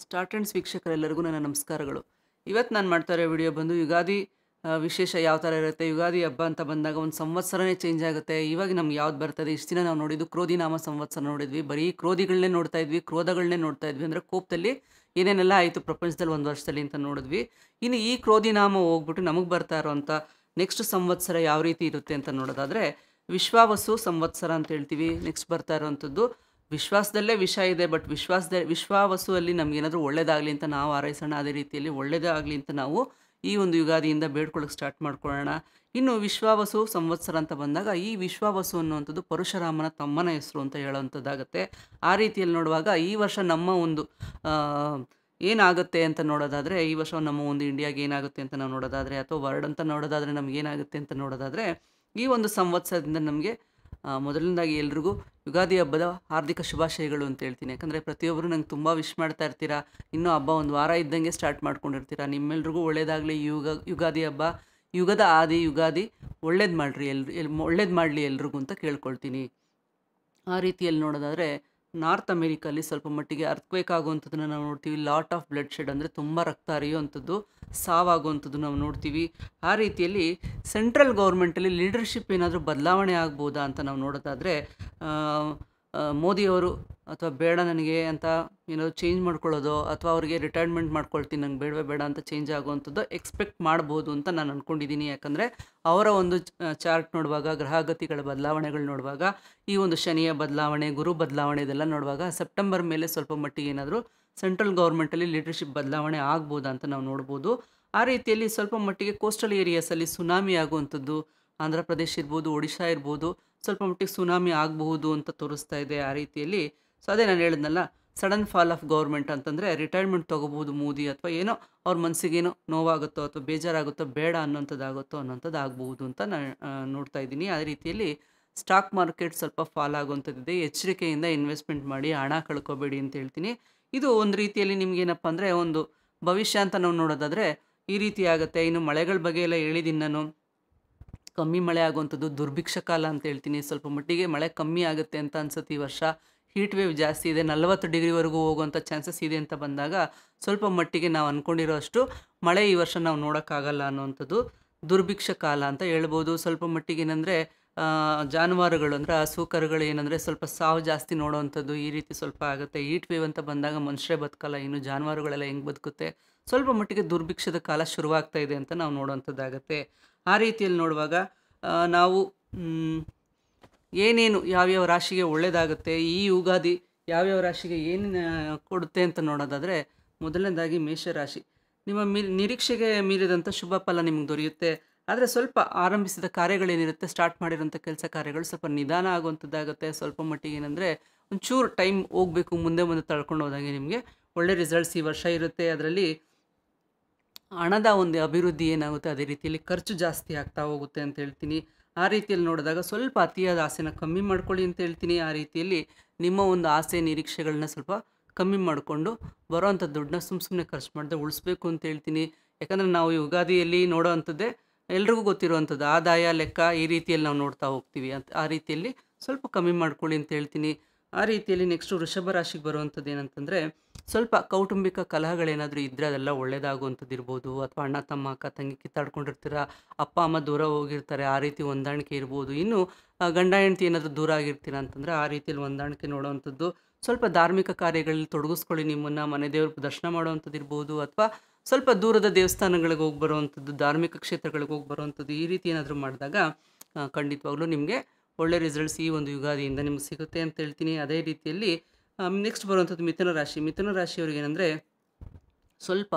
Start ಆ್ಯಂಡ್ಸ್ ವೀಕ್ಷಕರೆಲ್ಲರಿಗೂ ನನ್ನ ನಮಸ್ಕಾರಗಳು. ಇವತ್ತು ನಾನು ಮಾಡ್ತಾ ಇರೋ ವಿಡಿಯೋ ಬಂದು ಯುಗಾದಿ ವಿಶೇಷ ಯಾವ ಥರ ಇರುತ್ತೆ. ಯುಗಾದಿ ಹಬ್ಬ ಅಂತ ಬಂದಾಗ ಒಂದು ಸಂವತ್ಸರನೇ ಚೇಂಜ್ ಆಗುತ್ತೆ. ಇವಾಗ ನಮ್ಗೆ ಯಾವ್ದು ಬರ್ತದೆ, ಇಷ್ಟು ದಿನ ನಾವು ನೋಡಿದ್ದು ಕ್ರೋಧಿನಾಮ ಸಂವತ್ಸರ ನೋಡಿದ್ವಿ. ಬರೀ ಕ್ರೋಧಿಗಳನ್ನೇ ನೋಡ್ತಾ ಇದ್ವಿ, ಕ್ರೋಧಗಳನ್ನೇ ನೋಡ್ತಾ ಇದ್ವಿ. ಅಂದರೆ ಕೋಪದಲ್ಲಿ ಏನೇನೆಲ್ಲ ಆಯಿತು ಪ್ರಪಂಚದಲ್ಲಿ ಒಂದು ವರ್ಷದಲ್ಲಿ ಅಂತ ನೋಡಿದ್ವಿ. ಇನ್ನು ಈ ಕ್ರೋಧಿನಾಮ ಹೋಗ್ಬಿಟ್ಟು ನಮಗೆ ಬರ್ತಾ ಇರೋವಂಥ ನೆಕ್ಸ್ಟ್ ಸಂವತ್ಸರ ಯಾವ ರೀತಿ ಇರುತ್ತೆ ಅಂತ ನೋಡೋದಾದರೆ ವಿಶ್ವಾವಸು ಸಂವತ್ಸರ ಅಂತ ಹೇಳ್ತೀವಿ. ನೆಕ್ಸ್ಟ್ ಬರ್ತಾ ಇರೋವಂಥದ್ದು ವಿಶ್ವಾಸದಲ್ಲೇ ವಿಷ ಇದೆ, ಬಟ್ ವಿಶ್ವಾವಸುವಲ್ಲಿ ನಮಗೇನಾದರೂ ಒಳ್ಳೇದಾಗಲಿ ಅಂತ ನಾವು ಹಾರೈಸೋಣ. ಅದೇ ರೀತಿಯಲ್ಲಿ ಒಳ್ಳೇದೇ ಆಗಲಿ ಅಂತ ನಾವು ಈ ಒಂದು ಯುಗಾದಿಯಿಂದ ಬೇಡ್ಕೊಳ್ಳೋಕೆ ಸ್ಟಾರ್ಟ್ ಮಾಡ್ಕೊಳ್ಳೋಣ. ಇನ್ನು ವಿಶ್ವಾವಸು ಸಂವತ್ಸರ ಅಂತ ಬಂದಾಗ ಈ ವಿಶ್ವಾವಸು ಅನ್ನುವಂಥದ್ದು ಪರಶುರಾಮನ ತಮ್ಮನ ಹೆಸರು ಅಂತ ಹೇಳೋವಂಥದ್ದಾಗುತ್ತೆ. ಆ ರೀತಿಯಲ್ಲಿ ನೋಡುವಾಗ ಈ ವರ್ಷ ನಮ್ಮ ಒಂದು ಏನಾಗುತ್ತೆ ಅಂತ ನೋಡೋದಾದರೆ, ಈ ವರ್ಷ ನಮ್ಮ ಒಂದು ಇಂಡಿಯಾಗೆ ಏನಾಗುತ್ತೆ ಅಂತ ನಾವು ನೋಡೋದಾದರೆ, ಅಥವಾ ವರ್ಲ್ಡ್ ಅಂತ ನೋಡೋದಾದರೆ ನಮಗೇನಾಗುತ್ತೆ ಅಂತ ನೋಡೋದಾದರೆ, ಈ ಒಂದು ಸಂವತ್ಸರದಿಂದ ನಮಗೆ ಮೊದಲನೇದಾಗಿ ಎಲ್ರಿಗೂ ಯುಗಾದಿ ಹಬ್ಬದ ಹಾರ್ದಿಕ ಶುಭಾಶಯಗಳು ಅಂತ ಹೇಳ್ತೀನಿ. ಯಾಕಂದರೆ ಪ್ರತಿಯೊಬ್ಬರು ನಂಗೆ ತುಂಬ ವಿಶ್ ಮಾಡ್ತಾ ಇರ್ತೀರಾ. ಇನ್ನೂ ಹಬ್ಬ ಒಂದು ವಾರ ಇದ್ದಂಗೆ ಸ್ಟಾರ್ಟ್ ಮಾಡ್ಕೊಂಡಿರ್ತೀರಾ. ನಿಮ್ಮೆಲ್ರಿಗೂ ಒಳ್ಳೇದಾಗಲಿ. ಯುಗಾದಿ ಹಬ್ಬ ಯುಗದ ಆದಿ ಯುಗಾದಿ ಒಳ್ಳೇದು ಮಾಡಿರಿ, ಒಳ್ಳೇದು ಮಾಡಲಿ ಎಲ್ರಿಗೂ ಅಂತ ಕೇಳ್ಕೊಳ್ತೀನಿ. ಆ ರೀತಿಯಲ್ಲಿ ನೋಡೋದಾದರೆ ನಾರ್ತ್ ಅಮೇರಿಕಲ್ಲಿ ಸ್ವಲ್ಪ ಮಟ್ಟಿಗೆ ಅರ್ಥಕ್ವೇಕ್ ಆಗುವಂಥದ್ದನ್ನು ನಾವು ನೋಡ್ತೀವಿ. ಲಾಟ್ ಆಫ್ ಬ್ಲಡ್ ಶೆಡ್ ಅಂದರೆ ತುಂಬ ರಕ್ತ ಹರಿಯುವಂಥದ್ದು, ಸಾವಾಗುವಂಥದ್ದು ನಾವು ನೋಡ್ತೀವಿ. ಆ ರೀತಿಯಲ್ಲಿ ಸೆಂಟ್ರಲ್ ಗೌರ್ಮೆಂಟಲ್ಲಿ ಲೀಡರ್ಶಿಪ್ ಏನಾದರೂ ಬದಲಾವಣೆ ಆಗ್ಬೋದಾ ಅಂತ ನಾವು ನೋಡೋದಾದರೆ, ಮೋದಿಯವರು ಅಥವಾ ಬೇಡ ನನಗೆ ಅಂತ ಏನಾದರೂ ಚೇಂಜ್ ಮಾಡ್ಕೊಳ್ಳೋದು, ಅಥವಾ ಅವರಿಗೆ ರಿಟೈರ್ಮೆಂಟ್ ಮಾಡ್ಕೊಳ್ತೀನಿ ನಂಗೆ ಬೇಡವೇ ಬೇಡ ಅಂತ ಚೇಂಜ್ ಆಗುವಂಥದ್ದು ಎಕ್ಸ್ಪೆಕ್ಟ್ ಮಾಡ್ಬೋದು ಅಂತ ನಾನು ಅಂದ್ಕೊಂಡಿದ್ದೀನಿ. ಯಾಕಂದರೆ ಅವರ ಒಂದು ಚಾರ್ಟ್ ನೋಡುವಾಗ, ಗ್ರಹಗತಿಗಳ ಬದಲಾವಣೆಗಳು ನೋಡುವಾಗ, ಈ ಒಂದು ಶನಿಯ ಬದಲಾವಣೆ, ಗುರು ಬದಲಾವಣೆ ಇದೆಲ್ಲ ನೋಡುವಾಗ ಸೆಪ್ಟೆಂಬರ್ ಮೇಲೆ ಸ್ವಲ್ಪ ಮಟ್ಟಿಗೆ ಏನಾದರೂ ಸೆಂಟ್ರಲ್ ಗೌರ್ಮೆಂಟಲ್ಲಿ ಲೀಡರ್ಶಿಪ್ ಬದಲಾವಣೆ ಆಗ್ಬೋದಾ ಅಂತ ನಾವು ನೋಡ್ಬೋದು. ಆ ರೀತಿಯಲ್ಲಿ ಸ್ವಲ್ಪ ಮಟ್ಟಿಗೆ ಕೋಸ್ಟಲ್ ಏರಿಯಾಸಲ್ಲಿ ಸುನಾಮಿ ಆಗುವಂಥದ್ದು, ಆಂಧ್ರ ಪ್ರದೇಶ ಇರ್ಬೋದು, ಒಡಿಶಾ ಇರ್ಬೋದು, ಸ್ವಲ್ಪ ಮಟ್ಟಿಗೆ ಸುನಾಮಿ ಆಗಬಹುದು ಅಂತ ತೋರಿಸ್ತಾ ಇದೆ. ಆ ರೀತಿಯಲ್ಲಿ ಸೊ ಅದೇ ನಾನು ಹೇಳಿದ್ನಲ್ಲ, ಸಡನ್ ಫಾಲ್ ಆಫ್ ಗೌರ್ಮೆಂಟ್ ಅಂತಂದರೆ ರಿಟೈರ್ಮೆಂಟ್ ತೊಗೋಬೋದು ಮೋದಿ, ಅಥವಾ ಏನೋ ಅವ್ರ ಮನಸ್ಸಿಗೇನೋ ನೋವಾಗುತ್ತೋ ಅಥವಾ ಬೇಜಾರಾಗುತ್ತೋ, ಬೇಡ ಅನ್ನೋಂಥದ್ದು ಆಗಬಹುದು ಅಂತ ನಾನು ನೋಡ್ತಾ ಇದ್ದೀನಿ. ಅದೇ ರೀತಿಯಲ್ಲಿ ಸ್ಟಾಕ್ ಮಾರ್ಕೆಟ್ ಸ್ವಲ್ಪ ಫಾಲ್ ಆಗುವಂಥದ್ದಿದೆ. ಎಚ್ಚರಿಕೆಯಿಂದ ಇನ್ವೆಸ್ಟ್ಮೆಂಟ್ ಮಾಡಿ, ಹಣ ಕಳ್ಕೊಬೇಡಿ ಅಂತ ಹೇಳ್ತೀನಿ. ಇದು ಒಂದು ರೀತಿಯಲ್ಲಿ ನಿಮಗೇನಪ್ಪ ಅಂದರೆ ಒಂದು ಭವಿಷ್ಯ ಅಂತ ನಾವು ನೋಡೋದಾದರೆ ಈ ರೀತಿ ಆಗುತ್ತೆ. ಇನ್ನು ಮಳೆಗಳ ಬಗ್ಗೆ ಎಲ್ಲ ಹೇಳಿದ್ದೀನಿ ನಾನು. ಕಮ್ಮಿ ಮಳೆ ಆಗುವಂಥದ್ದು ದುರ್ಭಿಕ್ಷ ಕಾಲ ಅಂತ ಹೇಳ್ತೀನಿ. ಸ್ವಲ್ಪ ಮಟ್ಟಿಗೆ ಮಳೆ ಕಮ್ಮಿ ಆಗುತ್ತೆ ಅಂತ ಅನ್ಸುತ್ತೆ ಈ ವರ್ಷ. ಹೀಟ್ ವೇವ್ ಜಾಸ್ತಿ ಇದೆ, 40 ಡಿಗ್ರಿವರೆಗೂ ಹೋಗುವಂಥ ಚಾನ್ಸಸ್ ಇದೆ ಅಂತ ಬಂದಾಗ ಸ್ವಲ್ಪ ಮಟ್ಟಿಗೆ ನಾವು ಅಂದ್ಕೊಂಡಿರೋ ಅಷ್ಟು ಮಳೆ ಈ ವರ್ಷ ನಾವು ನೋಡೋಕ್ಕಾಗಲ್ಲ ಅನ್ನೋವಂಥದ್ದು ದುರ್ಭಿಕ್ಷ ಕಾಲ ಅಂತ ಹೇಳ್ಬೋದು. ಸ್ವಲ್ಪ ಮಟ್ಟಿಗೆ ಏನಂದರೆ ಜಾನುವಾರುಗಳು ಅಂದರೆ ಹಸು ಕರುಗಳು ಏನಂದರೆ ಸ್ವಲ್ಪ ಸಾವು ಜಾಸ್ತಿ ನೋಡೋವಂಥದ್ದು ಈ ರೀತಿ ಸ್ವಲ್ಪ ಆಗುತ್ತೆ. ಹೀಟ್ ವೇವ್ ಅಂತ ಬಂದಾಗ ಮನುಷ್ಯರೇ ಬದುಕಲ್ಲ, ಇನ್ನು ಜಾನುವಾರುಗಳೆಲ್ಲ ಹೆಂಗೆ ಬದುಕುತ್ತೆ. ಸ್ವಲ್ಪ ಮಟ್ಟಿಗೆ ದುರ್ಭಿಕ್ಷದ ಕಾಲ ಶುರುವಾಗ್ತಾ ಇದೆ ಅಂತ ನಾವು ನೋಡೋವಂಥದ್ದಾಗತ್ತೆ. ಆ ರೀತಿಯಲ್ಲಿ ನೋಡುವಾಗ ನಾವು ಏನೇನು ಯಾವ್ಯಾವ ರಾಶಿಗೆ ಒಳ್ಳೆಯದಾಗುತ್ತೆ, ಈ ಯುಗಾದಿ ಯಾವ್ಯಾವ ರಾಶಿಗೆ ಏನೇನು ಕೊಡುತ್ತೆ ಅಂತ ನೋಡೋದಾದರೆ, ಮೊದಲನೇದಾಗಿ ಮೇಷರಾಶಿ. ನಿಮ್ಮ ನಿರೀಕ್ಷೆಗೆ ಮೀರಿದಂಥ ಶುಭ ಫಲ ನಿಮ್ಗೆ ದೊರೆಯುತ್ತೆ. ಆದರೆ ಸ್ವಲ್ಪ ಆರಂಭಿಸಿದ ಕಾರ್ಯಗಳೇನಿರುತ್ತೆ, ಸ್ಟಾರ್ಟ್ ಮಾಡಿರೋಂಥ ಕೆಲಸ ಕಾರ್ಯಗಳು ಸ್ವಲ್ಪ ನಿಧಾನ ಆಗುವಂಥದ್ದಾಗುತ್ತೆ. ಸ್ವಲ್ಪ ಮಟ್ಟಿಗೆ ಏನಂದರೆ ಒಂಚೂರು ಟೈಮ್ ಹೋಗಬೇಕು, ಮುಂದೆ ತಳ್ಕೊಂಡು ಹೋದಾಗೆ ನಿಮಗೆ ಒಳ್ಳೆ ರಿಸಲ್ಟ್ಸ್ ಈ ವರ್ಷ ಇರುತ್ತೆ. ಅದರಲ್ಲಿ ಹಣದ ಒಂದು ಅಭಿವೃದ್ಧಿ ಏನಾಗುತ್ತೆ, ಅದೇ ರೀತಿಯಲ್ಲಿ ಖರ್ಚು ಜಾಸ್ತಿ ಆಗ್ತಾ ಹೋಗುತ್ತೆ ಅಂತ ಹೇಳ್ತೀನಿ. ಆ ರೀತಿಯಲ್ಲಿ ನೋಡಿದಾಗ ಸ್ವಲ್ಪ ಅತಿಯಾದ ಆಸೆನ ಕಮ್ಮಿ ಮಾಡ್ಕೊಳ್ಳಿ ಅಂತ ಹೇಳ್ತೀನಿ. ಆ ರೀತಿಯಲ್ಲಿ ನಿಮ್ಮ ಒಂದು ಆಸೆ ನಿರೀಕ್ಷೆಗಳನ್ನ ಸ್ವಲ್ಪ ಕಮ್ಮಿ ಮಾಡಿಕೊಂಡು ಬರೋವಂಥ ದುಡ್ಡನ್ನ ಸುಮ್ಮನೆ ಖರ್ಚು ಮಾಡದೆ ಉಳಿಸ್ಬೇಕು ಅಂತ ಹೇಳ್ತೀನಿ. ಯಾಕಂದರೆ ನಾವು ಯುಗಾದಿಯಲ್ಲಿ ನೋಡೋ ಅಂಥದ್ದೇ ಎಲ್ರಿಗೂ ಗೊತ್ತಿರುವಂಥದ್ದು ಆದಾಯ ಲೆಕ್ಕ, ಈ ರೀತಿಯಲ್ಲಿ ನಾವು ನೋಡ್ತಾ ಹೋಗ್ತೀವಿ ಅಂತ. ಆ ರೀತಿಯಲ್ಲಿ ಸ್ವಲ್ಪ ಕಮ್ಮಿ ಮಾಡ್ಕೊಳ್ಳಿ ಅಂತ ಹೇಳ್ತೀನಿ. ಆ ರೀತಿಯಲ್ಲಿ ನೆಕ್ಸ್ಟು ವೃಷಭ ರಾಶಿಗೆ ಬರುವಂಥದ್ದು ಏನಂತಂದರೆ, ಸ್ವಲ್ಪ ಕೌಟುಂಬಿಕ ಕಲಹಗಳೇನಾದರೂ ಇದ್ದರೆ ಅದೆಲ್ಲ ಒಳ್ಳೆಯದಾಗುವಂಥದ್ದು ಇರ್ಬೋದು. ಅಥವಾ ಅಣ್ಣ ತಮ್ಮ ಅಕ್ಕ ತಂಗಿ ಕಿತ್ತಾಡ್ಕೊಂಡಿರ್ತೀರ, ಅಪ್ಪ ಅಮ್ಮ ದೂರ ಹೋಗಿರ್ತಾರೆ, ಆ ರೀತಿ ಹೊಂದಾಣಿಕೆ ಇರ್ಬೋದು. ಇನ್ನು ಗಂಡ ಹೆಂಡತಿ ಏನಾದರೂ ದೂರ ಆಗಿರ್ತೀರ ಅಂತಂದರೆ ಆ ರೀತಿಯಲ್ಲಿ ಹೊಂದಾಣಿಕೆ ನೋಡೋವಂಥದ್ದು. ಸ್ವಲ್ಪ ಧಾರ್ಮಿಕ ಕಾರ್ಯಗಳಲ್ಲಿ ತೊಡಗಿಸ್ಕೊಳ್ಳಿ ನಿಮ್ಮನ್ನು. ಮನೆ ದೇವ್ರ ದರ್ಶನ ಮಾಡುವಂಥದ್ದು ಇರ್ಬೋದು, ಅಥವಾ ಸ್ವಲ್ಪ ದೂರದ ದೇವಸ್ಥಾನಗಳಿಗೆ ಹೋಗಿ ಬರುವಂಥದ್ದು, ಧಾರ್ಮಿಕ ಕ್ಷೇತ್ರಗಳಿಗೆ ಹೋಗಿ ಬರುವಂಥದ್ದು, ಈ ರೀತಿ ಏನಾದರೂ ಮಾಡಿದಾಗ ಖಂಡಿತವಾಗ್ಲೂ ನಿಮಗೆ ಒಳ್ಳೆ ರಿಸಲ್ಟ್ಸ್ ಈ ಒಂದು ಯುಗಾದಿಯಿಂದ ನಿಮ್ಗೆ ಸಿಗುತ್ತೆ ಅಂತ ಹೇಳ್ತೀನಿ. ಅದೇ ರೀತಿಯಲ್ಲಿ ನೆಕ್ಸ್ಟ್ ಬರುವಂಥದ್ದು ಮಿಥುನ ರಾಶಿ. ಮಿಥುನ ರಾಶಿಯವ್ರಿಗೆ ಏನಂದರೆ ಸ್ವಲ್ಪ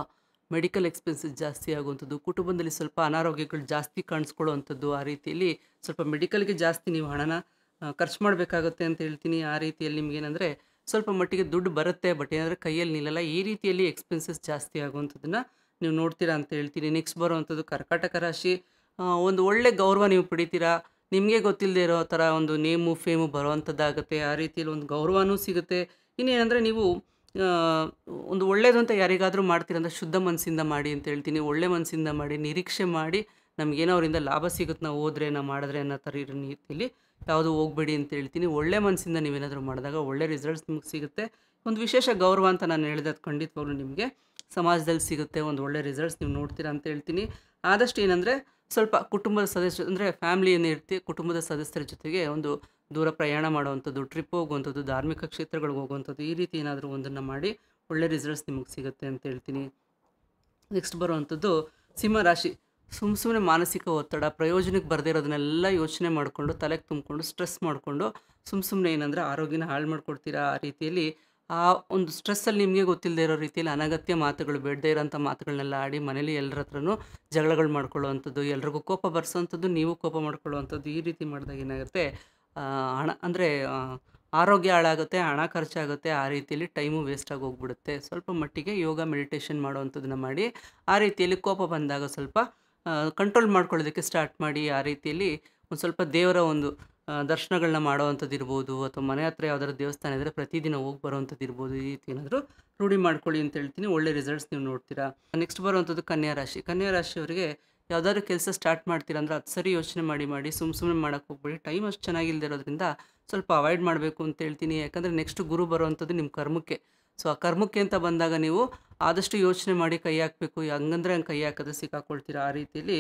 ಮೆಡಿಕಲ್ ಎಕ್ಸ್ಪೆನ್ಸಸ್ ಜಾಸ್ತಿ ಆಗುವಂಥದ್ದು, ಕುಟುಂಬದಲ್ಲಿ ಸ್ವಲ್ಪ ಅನಾರೋಗ್ಯಗಳು ಜಾಸ್ತಿ ಕಾಣಿಸ್ಕೊಳ್ಳುವಂಥದ್ದು. ಆ ರೀತಿಯಲ್ಲಿ ಸ್ವಲ್ಪ ಮೆಡಿಕಲ್ಗೆ ಜಾಸ್ತಿ ನೀವು ಹಣನ ಖರ್ಚು ಮಾಡಬೇಕಾಗುತ್ತೆ ಅಂತ ಹೇಳ್ತೀನಿ. ಆ ರೀತಿಯಲ್ಲಿ ನಿಮಗೇನೆಂದರೆ ಸ್ವಲ್ಪ ಮಟ್ಟಿಗೆ ದುಡ್ಡು ಬರುತ್ತೆ, ಬಟ್ ಏನಂದರೆ ಕೈಯಲ್ಲಿ ನಿಲ್ಲಲ್ಲ. ಈ ರೀತಿಯಲ್ಲಿ ಎಕ್ಸ್ಪೆನ್ಸಸ್ ಜಾಸ್ತಿ ಆಗುವಂಥದ್ದನ್ನು ನೀವು ನೋಡ್ತೀರಾ ಅಂತ ಹೇಳ್ತೀನಿ. ನೆಕ್ಸ್ಟ್ ಬರುವಂಥದ್ದು ಕರ್ಕಾಟಕ ರಾಶಿ. ಒಂದು ಒಳ್ಳೆ ಗೌರವ ನೀವು ಪಡಿತೀರಾ. ನಿಮಗೆ ಗೊತ್ತಿಲ್ಲದೆ ಇರೋ ಥರ ಒಂದು ನೇಮು ಫೇಮು ಬರೋವಂಥದ್ದಾಗುತ್ತೆ. ಆ ರೀತಿಯಲ್ಲಿ ಒಂದು ಗೌರವನೂ ಸಿಗುತ್ತೆ. ಇನ್ನೇನೆಂದರೆ ನೀವು ಒಂದು ಒಳ್ಳೇದು ಅಂತ ಯಾರಿಗಾದರೂ ಮಾಡ್ತೀರಂದ್ರೆ ಶುದ್ಧ ಮನಸ್ಸಿಂದ ಮಾಡಿ ಅಂತ ಹೇಳ್ತೀನಿ. ಒಳ್ಳೆ ಮನಸ್ಸಿಂದ ಮಾಡಿ, ನಿರೀಕ್ಷೆ ಮಾಡಿ, ನಮಗೇನೋ ಅವರಿಂದ ಲಾಭ ಸಿಗುತ್ತೆ ನಾವು ಹೋದರೆ, ನಾವು ಮಾಡಿದ್ರೆ ಅನ್ನೋ ಥರ ಇರೋ ರೀತಿಯಲ್ಲಿ ಯಾವುದು ಹೋಗಬೇಡಿ ಅಂತ ಹೇಳ್ತೀನಿ. ಒಳ್ಳೆ ಮನಸ್ಸಿಂದ ನೀವೇನಾದರೂ ಮಾಡಿದಾಗ ಒಳ್ಳೆ ರಿಸಲ್ಟ್ಸ್ ನಿಮಗೆ ಸಿಗುತ್ತೆ. ಒಂದು ವಿಶೇಷ ಗೌರವ ಅಂತ ನಾನು ಹೇಳಿದೆ, ಅದು ಖಂಡಿತವಾಗ್ಲೂ ನಿಮಗೆ ಸಮಾಜದಲ್ಲಿ ಸಿಗುತ್ತೆ. ಒಂದು ಒಳ್ಳೆ ರಿಸಲ್ಟ್ಸ್ ನೀವು ನೋಡ್ತೀರಾ ಅಂತ ಹೇಳ್ತೀನಿ. ಆದಷ್ಟು ಏನಂದರೆ ಸ್ವಲ್ಪ ಕುಟುಂಬದ ಸದಸ್ಯರು ಅಂದರೆ ಫ್ಯಾಮಿಲಿಯನ್ನು ಇರ್ತಿ ಕುಟುಂಬದ ಸದಸ್ಯರ ಜೊತೆಗೆ ಒಂದು ದೂರ ಪ್ರಯಾಣ ಮಾಡುವಂಥದ್ದು, ಟ್ರಿಪ್ ಹೋಗುವಂಥದ್ದು, ಧಾರ್ಮಿಕ ಕ್ಷೇತ್ರಗಳಿಗೆ ಹೋಗುವಂಥದ್ದು, ಈ ರೀತಿ ಏನಾದರೂ ಒಂದನ್ನು ಮಾಡಿ ಒಳ್ಳೆ ರಿಸಲ್ಟ್ಸ್ ನಿಮಗೆ ಸಿಗುತ್ತೆ ಅಂತ ಹೇಳ್ತೀನಿ. ನೆಕ್ಸ್ಟ್ ಬರುವಂಥದ್ದು ಸಿಂಹರಾಶಿ. ಸುಮ್ಮನೆ ಮಾನಸಿಕ ಒತ್ತಡ, ಪ್ರಯೋಜನಕ್ಕೆ ಬರದೇ ಇರೋದನ್ನೆಲ್ಲ ಯೋಚನೆ ಮಾಡಿಕೊಂಡು ತಲೆಗೆ ತುಂಬಿಕೊಂಡು ಸ್ಟ್ರೆಸ್ ಮಾಡಿಕೊಂಡು ಸುಮ್ಮನೆ ಏನಂದರೆ ಆರೋಗ್ಯನ ಹಾಳು ಮಾಡ್ಕೊಡ್ತೀರಾ. ಆ ರೀತಿಯಲ್ಲಿ ಆ ಒಂದು ಸ್ಟ್ರೆಸ್ಸಲ್ಲಿ ನಿಮಗೆ ಗೊತ್ತಿಲ್ಲದೆ ಇರೋ ರೀತಿಯಲ್ಲಿ ಅನಗತ್ಯ ಮಾತುಗಳು, ಬೇಡದೇ ಇರೋಂಥ ಮಾತುಗಳನ್ನೆಲ್ಲ ಆಡಿ ಮನೇಲಿ ಎಲ್ಲರ ಹತ್ರನೂ ಜಗಳಗಳು ಮಾಡ್ಕೊಳ್ಳೋವಂಥದ್ದು, ಎಲ್ರಿಗೂ ಕೋಪ ಬರ್ಸೋವಂಥದ್ದು, ನೀವು ಕೋಪ ಮಾಡ್ಕೊಳ್ಳೋವಂಥದ್ದು, ಈ ರೀತಿ ಮಾಡಿದಾಗ ಏನಾಗುತ್ತೆ, ಹಣ ಅಂದರೆ ಆರೋಗ್ಯ ಹಾಳಾಗುತ್ತೆ, ಹಣ ಖರ್ಚಾಗುತ್ತೆ. ಆ ರೀತಿಯಲ್ಲಿ ಟೈಮು ವೇಸ್ಟಾಗಿ ಹೋಗ್ಬಿಡುತ್ತೆ. ಸ್ವಲ್ಪ ಮಟ್ಟಿಗೆ ಯೋಗ ಮೆಡಿಟೇಷನ್ ಮಾಡುವಂಥದ್ದನ್ನ ಮಾಡಿ ಆ ರೀತಿಯಲ್ಲಿ ಕೋಪ ಬಂದಾಗ ಸ್ವಲ್ಪ ಕಂಟ್ರೋಲ್ ಮಾಡ್ಕೊಳ್ಳೋದಕ್ಕೆ ಸ್ಟಾರ್ಟ್ ಮಾಡಿ. ಆ ರೀತಿಯಲ್ಲಿ ಒಂದು ಸ್ವಲ್ಪ ದೇವರ ಒಂದು ದರ್ಶನಗಳನ್ನ ಮಾಡೋವಂಥದ್ದು ಇರ್ಬೋದು, ಅಥವಾ ಮನೆ ಹತ್ರ ಯಾವ್ದಾದ್ರು ದೇವಸ್ಥಾನ ಇದ್ದರೆ ಪ್ರತಿದಿನ ಹೋಗಿ ಬರೋವಂಥದ್ದು ಇರ್ಬೋದು. ಈ ರೀತಿ ಏನಾದರೂ ರೂಢಿ ಮಾಡ್ಕೊಳ್ಳಿ ಅಂತ ಹೇಳ್ತೀನಿ. ಒಳ್ಳೆ ರಿಸಲ್ಟ್ಸ್ ನೀವು ನೋಡ್ತೀರಾ. ನೆಕ್ಸ್ಟ್ ಬರುವಂಥದ್ದು ಕನ್ಯಾ ರಾಶಿ. ಕನ್ಯಾ ರಾಶಿಯವರಿಗೆ ಯಾವುದಾದ್ರು ಕೆಲಸ ಸ್ಟಾರ್ಟ್ ಮಾಡ್ತೀರಾ ಅಂದರೆ ಅದು ಸರಿ ಯೋಚನೆ ಮಾಡಿ ಸುಮ್ಮನೆ ಮಾಡೋಕ್ಕೆ ಹೋಗ್ಬೇಡಿ. ಟೈಮ್ ಅಷ್ಟು ಚೆನ್ನಾಗಿಲ್ಲದೆ ಇರೋದ್ರಿಂದ ಸ್ವಲ್ಪ ಅವಾಯ್ಡ್ ಮಾಡಬೇಕು ಅಂತ ಹೇಳ್ತೀನಿ. ಯಾಕಂದರೆ ನೆಕ್ಸ್ಟ್ ಗುರು ಬರುವಂಥದ್ದು ನಿಮ್ಮ ಕರ್ಮಕ್ಕೆ. ಸೊ ಆ ಕರ್ಮಕ್ಕೆ ಅಂತ ಬಂದಾಗ ನೀವು ಆದಷ್ಟು ಯೋಚನೆ ಮಾಡಿ ಕೈ ಹಾಕಬೇಕು. ಹಂಗಂದ್ರೆ ಹಂಗೆ ಕೈ ಹಾಕಿದ್ರೆ ಸಿಕ್ಕಾಕೊಳ್ತೀರಾ. ಆ ರೀತಿಯಲ್ಲಿ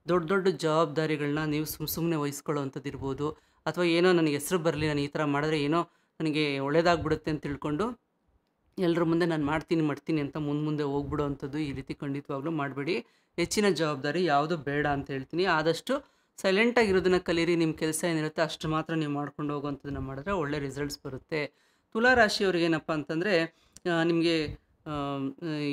ದೊಡ್ಡ ದೊಡ್ಡ ಜವಾಬ್ದಾರಿಗಳನ್ನ ನೀವು ಸುಮ್ಮನೆ ವಹಿಸ್ಕೊಳ್ಳೋವಂಥದ್ದು ಇರ್ಬೋದು, ಅಥವಾ ಏನೋ ನನಗೆ ಹೆಸರು ಬರಲಿ, ನಾನು ಈ ಥರ ಮಾಡಿದ್ರೆ ಏನೋ ನನಗೆ ಒಳ್ಳೇದಾಗ್ಬಿಡುತ್ತೆ ಅಂತ ತಿಳ್ಕೊಂಡು ಎಲ್ಲರ ಮುಂದೆ ನಾನು ಮಾಡ್ತೀನಿ ಅಂತ ಮುಂದೆ ಹೋಗ್ಬಿಡೋವಂಥದ್ದು, ಈ ರೀತಿ ಖಂಡಿತವಾಗ್ಲೂ ಮಾಡಬೇಡಿ. ಹೆಚ್ಚಿನ ಜವಾಬ್ದಾರಿ ಯಾವುದು ಬೇಡ ಅಂತ ಹೇಳ್ತೀನಿ. ಆದಷ್ಟು ಸೈಲೆಂಟಾಗಿರೋದನ್ನು ಕಲೀರಿ. ನಿಮ್ಮ ಕೆಲಸ ಏನಿರುತ್ತೆ ಅಷ್ಟು ಮಾತ್ರ ನೀವು ಮಾಡ್ಕೊಂಡು ಹೋಗುವಂಥದ್ದನ್ನು ಮಾಡಿದ್ರೆ ಒಳ್ಳೆ ರಿಸಲ್ಟ್ಸ್ ಬರುತ್ತೆ. ತುಲಾ ರಾಶಿಯವ್ರಿಗೆ ಏನಪ್ಪ ಅಂತಂದರೆ ನಿಮಗೆ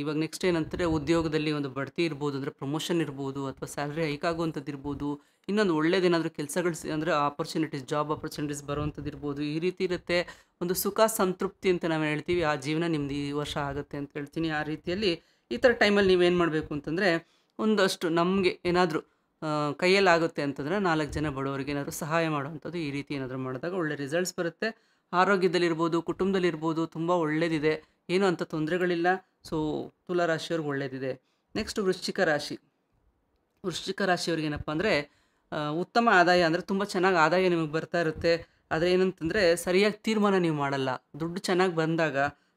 ಇವಾಗ ನೆಕ್ಸ್ಟ್ ಏನಂತಾರೆ, ಉದ್ಯೋಗದಲ್ಲಿ ಒಂದು ಬಡ್ತಿ ಇರ್ಬೋದು, ಅಂದರೆ ಪ್ರಮೋಷನ್ ಇರ್ಬೋದು, ಅಥವಾ ಸ್ಯಾಲ್ರಿ ಹೈಕ್ ಆಗುವಂಥದ್ದು ಇರ್ಬೋದು, ಇನ್ನೊಂದು ಒಳ್ಳೇದೇನಾದರೂ ಕೆಲಸಗಳು ಅಂದರೆ ಆಪರ್ಚುನಿಟೀಸ್, ಜಾಬ್ ಆಪರ್ಚುನಿಟೀಸ್ ಬರುವಂಥದ್ದು ಇರ್ಬೋದು. ಈ ರೀತಿ ಇರುತ್ತೆ. ಒಂದು ಸುಖ ಸಂತೃಪ್ತಿ ಅಂತ ನಾವು ಹೇಳ್ತೀವಿ, ಆ ಜೀವನ ನಿಮ್ಮದು ಈ ವರ್ಷ ಆಗುತ್ತೆ ಅಂತ ಹೇಳ್ತೀನಿ. ಆ ರೀತಿಯಲ್ಲಿ ಈ ಥರ ಟೈಮಲ್ಲಿ ನೀವೇನು ಮಾಡಬೇಕು ಅಂತಂದರೆ, ಒಂದಷ್ಟು ನಮಗೆ ಏನಾದರೂ ಕೈಯಲ್ಲಾಗುತ್ತೆ ಅಂತಂದರೆ 4 ಜನ ಬಡವರಿಗೆ ಏನಾದರೂ ಸಹಾಯ ಮಾಡುವಂಥದ್ದು, ಈ ರೀತಿ ಏನಾದರೂ ಮಾಡಿದಾಗ ಒಳ್ಳೆ ರಿಸಲ್ಟ್ಸ್ ಬರುತ್ತೆ. ಆರೋಗ್ಯದಲ್ಲಿರ್ಬೋದು, ಕುಟುಂಬದಲ್ಲಿರ್ಬೋದು ತುಂಬ ಒಳ್ಳೆಯದಿದೆ. ಏನೂ ಅಂಥ ತೊಂದರೆಗಳಿಲ್ಲ. ಸೊ ತುಲಾ ರಾಶಿಯವ್ರಿಗೆ ಒಳ್ಳೆಯದಿದೆ. ನೆಕ್ಸ್ಟ್ ವೃಶ್ಚಿಕ ರಾಶಿ. ವೃಶ್ಚಿಕ ರಾಶಿಯವ್ರಿಗೆ ಏನಪ್ಪ ಅಂದರೆ ಉತ್ತಮ ಆದಾಯ, ಅಂದರೆ ತುಂಬ ಚೆನ್ನಾಗಿ ಆದಾಯ ನಿಮಗೆ ಬರ್ತಾ ಇರುತ್ತೆ. ಆದರೆ ಏನಂತಂದರೆ ಸರಿಯಾಗಿ ತೀರ್ಮಾನ ನೀವು ಮಾಡಲ್ಲ. ದುಡ್ಡು ಚೆನ್ನಾಗಿ ಬಂದಾಗ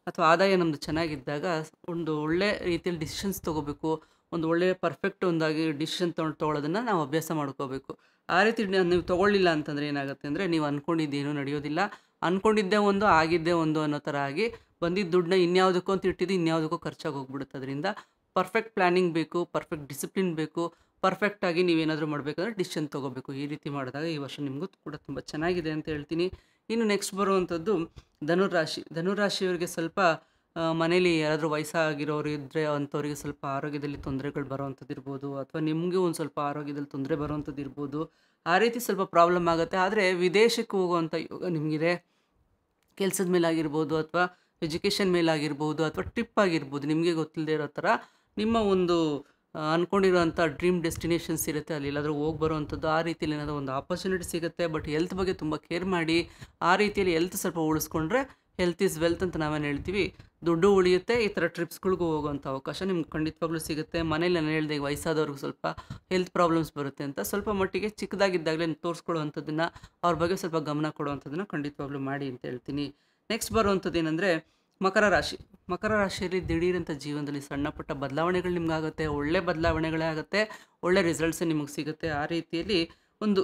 ಅಥವಾ ಆದಾಯ ನಮ್ಮದು ಚೆನ್ನಾಗಿದ್ದಾಗ ಒಂದು ಒಳ್ಳೆ ರೀತಿಯಲ್ಲಿ ಡಿಸಿಷನ್ಸ್ ತೊಗೋಬೇಕು. ಒಂದು ಒಳ್ಳೆಯ ಪರ್ಫೆಕ್ಟ್ ಒಂದಾಗಿ ಡಿಸಿಷನ್ ತೊಗೊಳ್ಳೋದನ್ನು ನಾವು ಅಭ್ಯಾಸ ಮಾಡ್ಕೋಬೇಕು. ಆ ರೀತಿ ನೀವು ತೊಗೊಳ್ಳಿಲ್ಲ ಅಂತಂದರೆ ಏನಾಗುತ್ತೆ ಅಂದರೆ, ನೀವು ಅಂದ್ಕೊಂಡಿದ್ದೇನೂ ನಡೆಯೋದಿಲ್ಲ. ಅಂದ್ಕೊಂಡಿದ್ದೇ ಒಂದು, ಆಗಿದ್ದೇ ಒಂದು ಅನ್ನೋ ಥರ ಆಗಿ ಬಂದಿದ್ದ ದುಡ್ಡನ್ನ ಇನ್ಯಾವುದಕ್ಕೂ ಅಂತ ಇಟ್ಟಿದ್ದು ಇನ್ಯಾವುದಕ್ಕೂ ಖರ್ಚಾಗಿ ಹೋಗ್ಬಿಡುತ್ತೆ. ಅದರಿಂದ ಪರ್ಫೆಕ್ಟ್ ಪ್ಲ್ಯಾನಿಂಗ್ ಬೇಕು, ಪರ್ಫೆಕ್ಟ್ ಡಿಸಿಪ್ಲಿನ್ ಬೇಕು. ಪರ್ಫೆಕ್ಟಾಗಿ ನೀವೇನಾದರೂ ಮಾಡಬೇಕಂದ್ರೆ ಡಿಸಿಷನ್ ತೊಗೋಬೇಕು. ಈ ರೀತಿ ಮಾಡಿದಾಗ ಈ ವರ್ಷ ನಿಮಗೂ ಕೂಡ ತುಂಬ ಚೆನ್ನಾಗಿದೆ ಅಂತ ಹೇಳ್ತೀನಿ. ಇನ್ನು ನೆಕ್ಸ್ಟ್ ಬರುವಂಥದ್ದು ಧನುರಾಶಿ. ಧನುರಾಶಿಯವರಿಗೆ ಸ್ವಲ್ಪ ಮನೇಲಿ ಯಾರಾದರೂ ವಯಸ್ಸಾಗಿರೋರು ಇದ್ದರೆ ಅಂಥವ್ರಿಗೆ ಸ್ವಲ್ಪ ಆರೋಗ್ಯದಲ್ಲಿ ತೊಂದರೆಗಳು ಬರೋವಂಥದ್ದು ಇರ್ಬೋದು, ಅಥವಾ ನಿಮಗೂ ಒಂದು ಸ್ವಲ್ಪ ಆರೋಗ್ಯದಲ್ಲಿ ತೊಂದರೆ ಬರೋವಂಥದ್ದು ಇರ್ಬೋದು. ಆ ರೀತಿ ಸ್ವಲ್ಪ ಪ್ರಾಬ್ಲಮ್ ಆಗುತ್ತೆ. ಆದರೆ ವಿದೇಶಕ್ಕೆ ಹೋಗುವಂಥ ಯೋಗ ನಿಮಗಿದೆ. ಕೆಲಸದ ಮೇಲಾಗಿರ್ಬೋದು, ಅಥವಾ ಎಜುಕೇಷನ್ ಮೇಲಾಗಿರ್ಬೋದು, ಅಥವಾ ಟ್ರಿಪ್ ಆಗಿರ್ಬೋದು. ನಿಮಗೆ ಗೊತ್ತಿಲ್ಲದೆ ಇರೋ ಥರ ನಿಮ್ಮ ಒಂದು ಅಂದ್ಕೊಂಡಿರೋಂಥ ಡ್ರೀಮ್ ಡೆಸ್ಟಿನೇಷನ್ಸ್ ಇರುತ್ತೆ, ಅಲ್ಲಿ ಎಲ್ಲಾದರೂ ಹೋಗಿ ಬರೋವಂಥದ್ದು. ಆ ರೀತಿಯಲ್ಲಿ ಏನಾದರೂ ಒಂದು ಆಪರ್ಚುನಿಟಿ ಸಿಗುತ್ತೆ. ಬಟ್ ಹೆಲ್ತ್ ಬಗ್ಗೆ ತುಂಬ ಕೇರ್ ಮಾಡಿ. ಆ ರೀತಿಯಲ್ಲಿ ಹೆಲ್ತ್ ಸ್ವಲ್ಪ ಉಳಿಸ್ಕೊಂಡ್ರೆ ಹೆಲ್ತ್ ಈಸ್ ವೆಲ್ತ್ ಅಂತ ನಾವೇನು ಹೇಳ್ತೀವಿ, ದುಡ್ಡು ಉಳಿಯುತ್ತೆ. ಈ ಥರ ಟ್ರಿಪ್ಸ್ಗಳಿಗೂ ಹೋಗೋವಂಥ ಅವಕಾಶ ನಿಮ್ಗೆ ಖಂಡಿತವಾಗ್ಲೂ ಸಿಗುತ್ತೆ. ಮನೇಲಿ ನಾನು ಹೇಳಿದೆ, ಈಗ ವಯಸ್ಸಾದವ್ರಿಗೆ ಸ್ವಲ್ಪ ಹೆಲ್ತ್ ಪ್ರಾಬ್ಲಮ್ಸ್ ಬರುತ್ತೆ ಅಂತ, ಸ್ವಲ್ಪ ಮಟ್ಟಿಗೆ ಚಿಕ್ಕದಾಗಿದ್ದಾಗಲೇ ತೋರಿಸ್ಕೊಳ್ಳುವಂಥದ್ದನ್ನು, ಅವ್ರ ಬಗ್ಗೆ ಸ್ವಲ್ಪ ಗಮನ ಕೊಡುವಂಥದ್ದನ್ನು ಖಂಡಿತವಾಗ್ಲೂ ಮಾಡಿ ಅಂತ ಹೇಳ್ತೀನಿ. ನೆಕ್ಸ್ಟ್ ಬರುವಂಥದ್ದು ಏನಂದರೆ ಮಕರ ರಾಶಿ. ಮಕರ ರಾಶಿಯಲ್ಲಿ ದಿಢೀರಂಥ ಜೀವನದಲ್ಲಿ ಸಣ್ಣ ಪುಟ್ಟ ಬದಲಾವಣೆಗಳು ನಿಮಗಾಗುತ್ತೆ. ಒಳ್ಳೆ ಬದಲಾವಣೆಗಳೇ ಆಗುತ್ತೆ, ಒಳ್ಳೆ ರಿಸಲ್ಟ್ಸೇ ನಿಮಗೆ ಸಿಗುತ್ತೆ. ಆ ರೀತಿಯಲ್ಲಿ ಒಂದು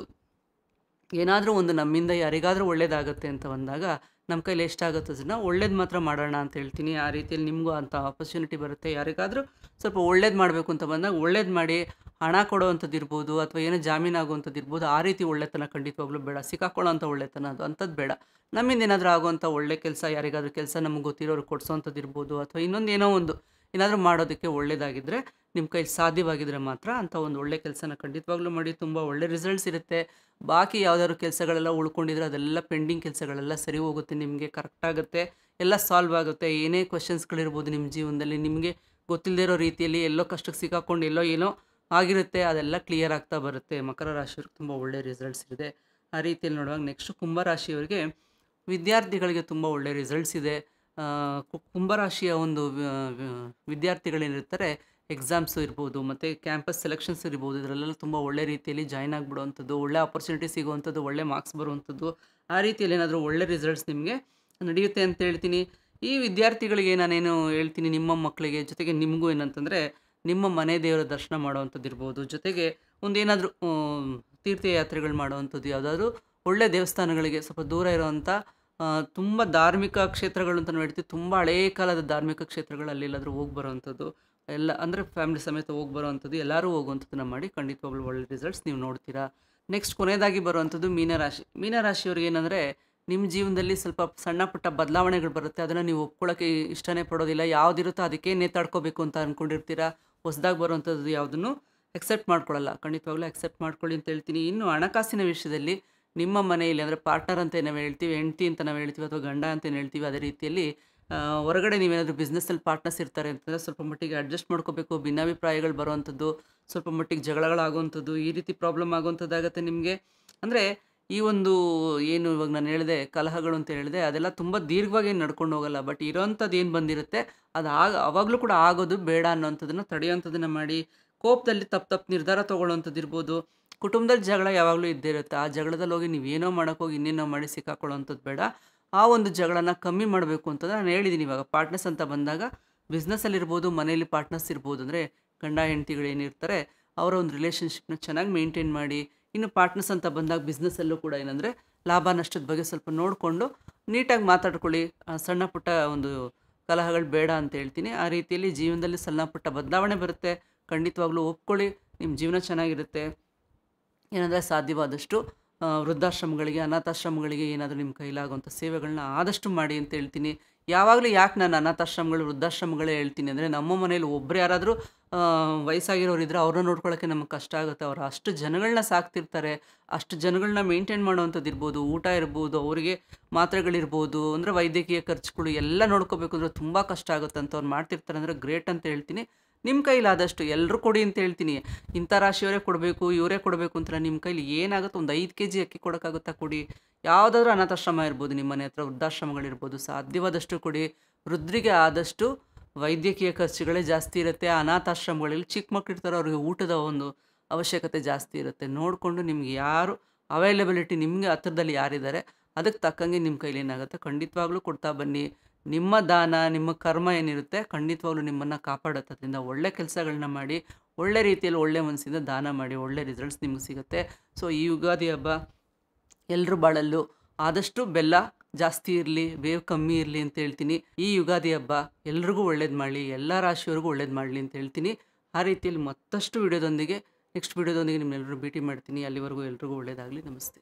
ಏನಾದರೂ ಒಂದು ನಮ್ಮಿಂದ ಯಾರಿಗಾದರೂ ಒಳ್ಳೇದಾಗುತ್ತೆ ಅಂತ ಬಂದಾಗ ನಮ್ಮ ಕೈಲಿ ಎಷ್ಟಾಗುತ್ತೆ ಅದನ್ನು ಒಳ್ಳೇದು ಮಾತ್ರ ಮಾಡೋಣ ಅಂತ ಹೇಳ್ತೀನಿ. ಆ ರೀತಿಯಲ್ಲಿ ನಿಮಗೂ ಅಂಥ ಆಪರ್ಚುನಿಟಿ ಬರುತ್ತೆ. ಯಾರಿಗಾದರೂ ಸ್ವಲ್ಪ ಒಳ್ಳೇದು ಮಾಡಬೇಕು ಅಂತ ಬಂದಾಗ ಒಳ್ಳೇದು ಮಾಡಿ. ಹಣ ಕೊಡೋವಂಥದ್ದು ಇರ್ಬೋದು, ಅಥವಾ ಏನೋ ಜಾಮೀನು ಆಗುವಂಥದ್ದು ಇರ್ಬೋದು. ಆ ರೀತಿ ಒಳ್ಳೆತನ ಖಂಡಿತವಾಗ್ಲೂ ಬೇಡ. ಸಿಕ್ಕಾಕೊಳ್ಳೋಂಥ ಒಳ್ಳೆತನ ಅಂಥದ್ದು ಬೇಡ. ನಮ್ಮಿಂದ ಏನಾದರೂ ಆಗುವಂಥ ಒಳ್ಳೆ ಕೆಲಸ, ಯಾರಿಗಾದ್ರೂ ಕೆಲಸ ನಮಗೆ ಗೊತ್ತಿರೋರು ಕೊಡಿಸೋವಂಥದ್ದು ಇರ್ಬೋದು, ಅಥವಾ ಇನ್ನೊಂದು ಏನೋ ಒಂದು ಏನಾದರೂ ಮಾಡೋದಕ್ಕೆ ಒಳ್ಳೆಯದಾಗಿದ್ದರೆ, ನಿಮ್ಮ ಕೈಲಿ ಸಾಧ್ಯವಾಗಿದ್ದರೆ ಮಾತ್ರ ಅಂಥ ಒಂದು ಒಳ್ಳೆ ಕೆಲಸನ ಖಂಡಿತವಾಗ್ಲೂ ಮಾಡಿ. ತುಂಬ ಒಳ್ಳೆ ರಿಸಲ್ಟ್ಸ್ ಇರುತ್ತೆ. ಬಾಕಿ ಯಾವುದಾದ್ರು ಕೆಲಸಗಳೆಲ್ಲ ಉಳ್ಕೊಂಡಿದ್ರೆ ಅದೆಲ್ಲ ಪೆಂಡಿಂಗ್ ಕೆಲಸಗಳೆಲ್ಲ ಸರಿ ಹೋಗುತ್ತೆ, ನಿಮಗೆ ಕರೆಕ್ಟಾಗುತ್ತೆ, ಎಲ್ಲ ಸಾಲ್ವ್ ಆಗುತ್ತೆ. ಏನೇ ಕ್ವೆಶನ್ಸ್ಗಳಿರ್ಬೋದು ನಿಮ್ಮ ಜೀವನದಲ್ಲಿ, ನಿಮಗೆ ಗೊತ್ತಿಲ್ಲದೇ ಇರೋ ರೀತಿಯಲ್ಲಿ ಎಲ್ಲೋ ಕಷ್ಟಕ್ಕೆ ಸಿಕ್ಕಾಕೊಂಡು ಎಲ್ಲೋ ಏನೋ ಆಗಿರುತ್ತೆ, ಅದೆಲ್ಲ ಕ್ಲಿಯರ್ ಆಗ್ತಾ ಬರುತ್ತೆ. ಮಕರ ರಾಶಿಯವ್ರಿಗೆ ತುಂಬ ಒಳ್ಳೆ ರಿಸಲ್ಟ್ಸ್ ಇದೆ. ಆ ರೀತಿಯಲ್ಲಿ ನೋಡುವಾಗ ನೆಕ್ಸ್ಟ್ ಕುಂಭರಾಶಿಯವರಿಗೆ ವಿದ್ಯಾರ್ಥಿಗಳಿಗೆ ತುಂಬ ಒಳ್ಳೆ ರಿಸಲ್ಟ್ಸ್ ಇದೆ. ಕುಂಭರಾಶಿಯ ಒಂದು ವಿದ್ಯಾರ್ಥಿಗಳೇನಿರ್ತಾರೆ, ಎಕ್ಸಾಮ್ಸು ಇರ್ಬೋದು, ಮತ್ತು ಕ್ಯಾಂಪಸ್ ಸೆಲೆಕ್ಷನ್ಸ್ ಇರ್ಬೋದು, ಇದರಲ್ಲೆಲ್ಲ ತುಂಬ ಒಳ್ಳೆ ರೀತಿಯಲ್ಲಿ ಜಾಯ್ನ್ ಆಗಿಬಿಡುವಂಥದ್ದು, ಒಳ್ಳೆ ಆಪರ್ಚುನಿಟಿ ಸಿಗುವಂಥದ್ದು, ಒಳ್ಳೆ ಮಾರ್ಕ್ಸ್ ಬರುವಂಥದ್ದು. ಆ ರೀತಿಯಲ್ಲಿ ಏನಾದರೂ ಒಳ್ಳೆ ರಿಸಲ್ಟ್ಸ್ ನಿಮಗೆ ನಡೆಯುತ್ತೆ ಅಂತ ಹೇಳ್ತೀನಿ. ಈ ವಿದ್ಯಾರ್ಥಿಗಳಿಗೆ ನಾನೇನು ಹೇಳ್ತೀನಿ ನಿಮ್ಮ ಮಕ್ಕಳಿಗೆ, ಜೊತೆಗೆ ನಿಮಗೂ ಏನಂತಂದರೆ ನಿಮ್ಮ ಮನೆ ದೇವರ ದರ್ಶನ ಮಾಡುವಂಥದ್ದು ಇರ್ಬೋದು, ಜೊತೆಗೆ ಒಂದೇನಾದರೂ ತೀರ್ಥಯಾತ್ರೆಗಳು ಮಾಡುವಂಥದ್ದು ಯಾವುದಾದ್ರೂ ಒಳ್ಳೆ ದೇವಸ್ಥಾನಗಳಿಗೆ ಸ್ವಲ್ಪ ದೂರ ಇರುವಂಥ ತುಂಬ ಧಾರ್ಮಿಕ ಕ್ಷೇತ್ರಗಳು ಅಂತ ನಾವು ಹೇಳ್ತೀವಿ, ತುಂಬ ಹಳೇ ಕಾಲದ ಧಾರ್ಮಿಕ ಕ್ಷೇತ್ರಗಳು ಅಲ್ಲೆಲ್ಲಾದರೂ ಹೋಗಿ ಬರೋವಂಥದ್ದು, ಎಲ್ಲ ಅಂದರೆ ಫ್ಯಾಮಿಲಿ ಸಮೇತ ಹೋಗಿ ಬರೋವಂಥದ್ದು, ಎಲ್ಲರೂ ಹೋಗುವಂಥದ್ದನ್ನ ಮಾಡಿ ಖಂಡಿತವಾಗ್ಲೂ ಒಳ್ಳೆ ರಿಸಲ್ಟ್ಸ್ ನೀವು ನೋಡ್ತೀರಾ. ನೆಕ್ಸ್ಟ್ ಕೊನೆಯದಾಗಿ ಬರುವಂಥದ್ದು ಮೀನರಾಶಿ. ಮೀನರಾಶಿಯವ್ರಿಗೆ ಏನಂದರೆ ನಿಮ್ಮ ಜೀವನದಲ್ಲಿ ಸ್ವಲ್ಪ ಸಣ್ಣ ಪುಟ್ಟ ಬದಲಾವಣೆಗಳು ಬರುತ್ತೆ, ಅದನ್ನು ನೀವು ಒಪ್ಕೊಳ್ಳೋಕ್ಕೆ ಇಷ್ಟನೇ ಪಡೋದಿಲ್ಲ. ಯಾವುದಿರುತ್ತೋ ಅದಕ್ಕೆ ನೇತಾಡ್ಕೋಬೇಕು ಅಂತ ಅಂದ್ಕೊಂಡಿರ್ತೀರಾ. ಹೊಸದಾಗಿ ಬರುವಂಥದ್ದು ಯಾವುದನ್ನು ಎಕ್ಸೆಪ್ಟ್ ಮಾಡ್ಕೊಳ್ಳಲ್ಲ. ಖಂಡಿತವಾಗ್ಲೂ ಎಕ್ಸೆಪ್ಟ್ ಮಾಡ್ಕೊಳ್ಳಿ ಅಂತ ಹೇಳ್ತೀನಿ. ಇನ್ನು ಹಣಕಾಸಿನ ವಿಷಯದಲ್ಲಿ ನಿಮ್ಮ ಮನೆಯಲ್ಲಿ ಅಂದರೆ ಪಾರ್ಟ್ನರ್ ಅಂತ ನಾವು ಹೇಳ್ತೀವಿ, ಹೆಂಡತಿ ಅಂತ ನಾವು ಹೇಳ್ತೀವಿ, ಅಥವಾ ಗಂಡ ಅಂತ ಏನು ಹೇಳ್ತೀವಿ, ಅದೇ ರೀತಿಯಲ್ಲಿ ಹೊರಗಡೆ ನೀವೇನಾದರೂ ಬಿಸ್ನೆಸ್ಸಲ್ಲಿ ಪಾರ್ಟ್ನರ್ಸ್ ಇರ್ತಾರೆ ಅಂತಂದರೆ ಸ್ವಲ್ಪ ಮಟ್ಟಿಗೆ ಅಡ್ಜಸ್ಟ್ ಮಾಡ್ಕೋಬೇಕು. ಭಿನ್ನಾಭಿಪ್ರಾಯಗಳು ಬರುವಂಥದ್ದು, ಸ್ವಲ್ಪ ಮಟ್ಟಿಗೆ ಜಗಳಗಳಾಗುವಂಥದ್ದು, ಈ ರೀತಿ ಪ್ರಾಬ್ಲಮ್ ಆಗುವಂಥದ್ದಾಗತ್ತೆ ನಿಮಗೆ. ಅಂದರೆ ಈ ಒಂದು ಏನು ಇವಾಗ ನಾನು ಹೇಳಿದೆ ಕಲಹಗಳು ಅಂತ ಹೇಳಿದೆ, ಅದೆಲ್ಲ ತುಂಬ ದೀರ್ಘವಾಗಿ ನಡ್ಕೊಂಡು ಹೋಗಲ್ಲ. ಬಟ್ ಇರೋವಂಥದ್ದು ಏನು ಬಂದಿರುತ್ತೆ ಅದು ಆವಾಗಲೂ ಕೂಡ ಆಗೋದು ಬೇಡ ಅನ್ನೋವಂಥದ್ದನ್ನು ತಡೆಯೋವಂಥದ್ದನ್ನು ಮಾಡಿ. ಕೋಪದಲ್ಲಿ ತಪ್ಪು ನಿರ್ಧಾರ ತೊಗೊಳ್ಳೋವಂಥದ್ದು ಇರ್ಬೋದು. ಕುಟುಂಬದಲ್ಲಿ ಜಗಳ ಯಾವಾಗಲೂ ಇದ್ದೇ ಇರುತ್ತೆ. ಆ ಜಗಳದಲ್ಲಿ ಹೋಗಿ ನೀವೇನೋ ಮಾಡೋಕ್ಕೋಗಿ ಇನ್ನೇನೋ ಮಾಡಿ ಸಿಕ್ಕಾಕೊಳ್ಳೋವಂಥದ್ದು ಬೇಡ. ಆ ಒಂದು ಜಗಳನ ಕಮ್ಮಿ ಮಾಡಬೇಕು ಅಂತಂದರೆ ನಾನು ಹೇಳಿದ್ದೀನಿ. ಇವಾಗ ಪಾರ್ಟ್ನರ್ಸ್ ಅಂತ ಬಂದಾಗ ಬಿಸ್ನೆಸ್ಸಲ್ಲಿರ್ಬೋದು, ಮನೇಲಿ ಪಾರ್ಟ್ನರ್ಸ್ ಇರ್ಬೋದು, ಅಂದರೆ ಗಂಡ ಹೆಂಡ್ತಿಗಳು ಏನಿರ್ತಾರೆ ಅವರ ಒಂದು ರಿಲೇಷನ್ಶಿಪ್ನ ಚೆನ್ನಾಗಿ ಮೇಂಟೈನ್ ಮಾಡಿ. ಇನ್ನು ಪಾರ್ಟ್ನರ್ಸ್ ಅಂತ ಬಂದಾಗ ಬಿಸ್ನೆಸ್ಸಲ್ಲೂ ಕೂಡ ಏನಂದರೆ ಲಾಭ ನಷ್ಟದ ಬಗ್ಗೆ ಸ್ವಲ್ಪ ನೋಡಿಕೊಂಡು ನೀಟಾಗಿ ಮಾತಾಡ್ಕೊಳ್ಳಿ. ಸಣ್ಣ ಪುಟ್ಟ ಒಂದು ಕಲಹಗಳು ಬೇಡ ಅಂತ ಹೇಳ್ತೀನಿ. ಆ ರೀತಿಯಲ್ಲಿ ಜೀವನದಲ್ಲಿ ಸಣ್ಣ ಪುಟ್ಟ ಬದಲಾವಣೆ ಬರುತ್ತೆ. ಖಂಡಿತವಾಗ್ಲೂ ಒಪ್ಕೊಳ್ಳಿ, ನಿಮ್ಮ ಜೀವನ ಚೆನ್ನಾಗಿರುತ್ತೆ. ಏನಂದರೆ ಸಾಧ್ಯವಾದಷ್ಟು ವೃದ್ಧಾಶ್ರಮಗಳಿಗೆ, ಅನಾಥಾಶ್ರಮಗಳಿಗೆ ಏನಾದರೂ ನಿಮ್ಮ ಕೈಲಾಗುವಂಥ ಸೇವೆಗಳನ್ನ ಆದಷ್ಟು ಮಾಡಿ ಅಂತ ಹೇಳ್ತೀನಿ. ಯಾವಾಗಲೂ ಯಾಕೆ ನಾನು ಅನಾಥಾಶ್ರಮಗಳು, ವೃದ್ಧಾಶ್ರಮಗಳೇ ಹೇಳ್ತೀನಿ ಅಂದರೆ, ನಮ್ಮ ಮನೇಲಿ ಒಬ್ಬರು ಯಾರಾದರೂ ವಯಸ್ಸಾಗಿರೋರು ಇದ್ದರೆ ಅವ್ರನ್ನ ನೋಡ್ಕೊಳ್ಳೋಕ್ಕೆ ನಮಗೆ ಕಷ್ಟ ಆಗುತ್ತೆ. ಅವ್ರು ಅಷ್ಟು ಜನಗಳನ್ನ ಸಾಕ್ತಿರ್ತಾರೆ, ಅಷ್ಟು ಜನಗಳನ್ನ ಮೇಂಟೈನ್ ಮಾಡೋವಂಥದ್ದು ಇರ್ಬೋದು, ಊಟ ಇರ್ಬೋದು, ಅವರಿಗೆ ಮಾತ್ರೆಗಳಿರ್ಬೋದು, ಅಂದರೆ ವೈದ್ಯಕೀಯ ಖರ್ಚುಗಳು ಎಲ್ಲ ನೋಡ್ಕೋಬೇಕು ಅಂದರೆ ತುಂಬ ಕಷ್ಟ ಆಗುತ್ತೆ ಅಂತ ಅವ್ರು ಮಾಡ್ತಿರ್ತಾರೆ. ಅಂದರೆ ಗ್ರೇಟ್ ಅಂತ ಹೇಳ್ತೀನಿ. ನಿಮ್ಮ ಕೈಲಾದಷ್ಟು ಎಲ್ಲರೂ ಕೊಡಿ ಅಂತ ಹೇಳ್ತೀನಿ. ಇಂಥ ರಾಶಿಯವರೇ ಕೊಡಬೇಕು, ಇವರೇ ಕೊಡಬೇಕು ಅಂತ ನಿಮ್ಮ ಕೈಲಿ ಏನಾಗುತ್ತೆ, ಒಂದು 5 kg ಅಕ್ಕಿ ಕೊಡೋಕ್ಕಾಗುತ್ತಾ ಕೊಡಿ. ಯಾವುದಾದ್ರೂ ಅನಾಥಾಶ್ರಮ ಇರ್ಬೋದು, ನಿಮ್ಮ ಮನೆ ಹತ್ರ ವೃದ್ಧಾಶ್ರಮಗಳಿರ್ಬೋದು, ಸಾಧ್ಯವಾದಷ್ಟು ಕೊಡಿ. ವೃದ್ಧರಿಗೆ ಆದಷ್ಟು ವೈದ್ಯಕೀಯ ಖರ್ಚುಗಳೇ ಜಾಸ್ತಿ ಇರುತ್ತೆ. ಅನಾಥಾಶ್ರಮಗಳಲ್ಲಿ ಚಿಕ್ಕ ಮಕ್ಕಳು ಇರ್ತಾರೆ, ಅವ್ರಿಗೆ ಊಟದ ಒಂದು ಅವಶ್ಯಕತೆ ಜಾಸ್ತಿ ಇರುತ್ತೆ. ನೋಡಿಕೊಂಡು ನಿಮ್ಗೆ ಯಾರು ಅವೈಲಬಿಲಿಟಿ, ನಿಮಗೆ ಹತ್ರದಲ್ಲಿ ಯಾರಿದ್ದಾರೆ ಅದಕ್ಕೆ ತಕ್ಕಂಗೆ ನಿಮ್ಮ ಕೈಲಿ ಏನಾಗುತ್ತೆ ಖಂಡಿತವಾಗ್ಲೂ ಕೊಡ್ತಾ ಬನ್ನಿ. ನಿಮ್ಮ ದಾನ, ನಿಮ್ಮ ಕರ್ಮ ಏನಿರುತ್ತೆ ಖಂಡಿತವಾಗ್ಲೂ ನಿಮ್ಮನ್ನು ಕಾಪಾಡುತ್ತೆ. ಅದರಿಂದ ಒಳ್ಳೆ ಕೆಲಸಗಳನ್ನ ಮಾಡಿ, ಒಳ್ಳೆ ರೀತಿಯಲ್ಲಿ ಒಳ್ಳೆ ಮನಸ್ಸಿಂದ ದಾನ ಮಾಡಿ, ಒಳ್ಳೆ ರಿಸಲ್ಟ್ಸ್ ನಿಮ್ಗೆ ಸಿಗುತ್ತೆ. ಸೊ ಈ ಯುಗಾದಿ ಹಬ್ಬ ಎಲ್ಲರೂ ಬಾಳಲ್ಲೂ ಆದಷ್ಟು ಬೆಲ್ಲ ಜಾಸ್ತಿ ಇರಲಿ, ಬೇವು ಕಮ್ಮಿ ಇರಲಿ ಅಂತ ಹೇಳ್ತೀನಿ. ಈ ಯುಗಾದಿ ಹಬ್ಬ ಎಲ್ರಿಗೂ ಒಳ್ಳೇದು ಮಾಡಲಿ, ಎಲ್ಲ ರಾಶಿಯವ್ರಿಗೂ ಒಳ್ಳೇದು ಮಾಡಲಿ ಅಂತ ಹೇಳ್ತೀನಿ. ಆ ರೀತಿಯಲ್ಲಿ ಮತ್ತಷ್ಟು ನೆಕ್ಸ್ಟ್ ವಿಡಿಯೋದೊಂದಿಗೆ ನಿಮ್ಮೆಲ್ಲರೂ ಭೇಟಿ ಮಾಡ್ತೀನಿ. ಅಲ್ಲಿವರೆಗೂ ಎಲ್ರಿಗೂ ಒಳ್ಳೆಯದಾಗಲಿ. ನಮಸ್ತೆ.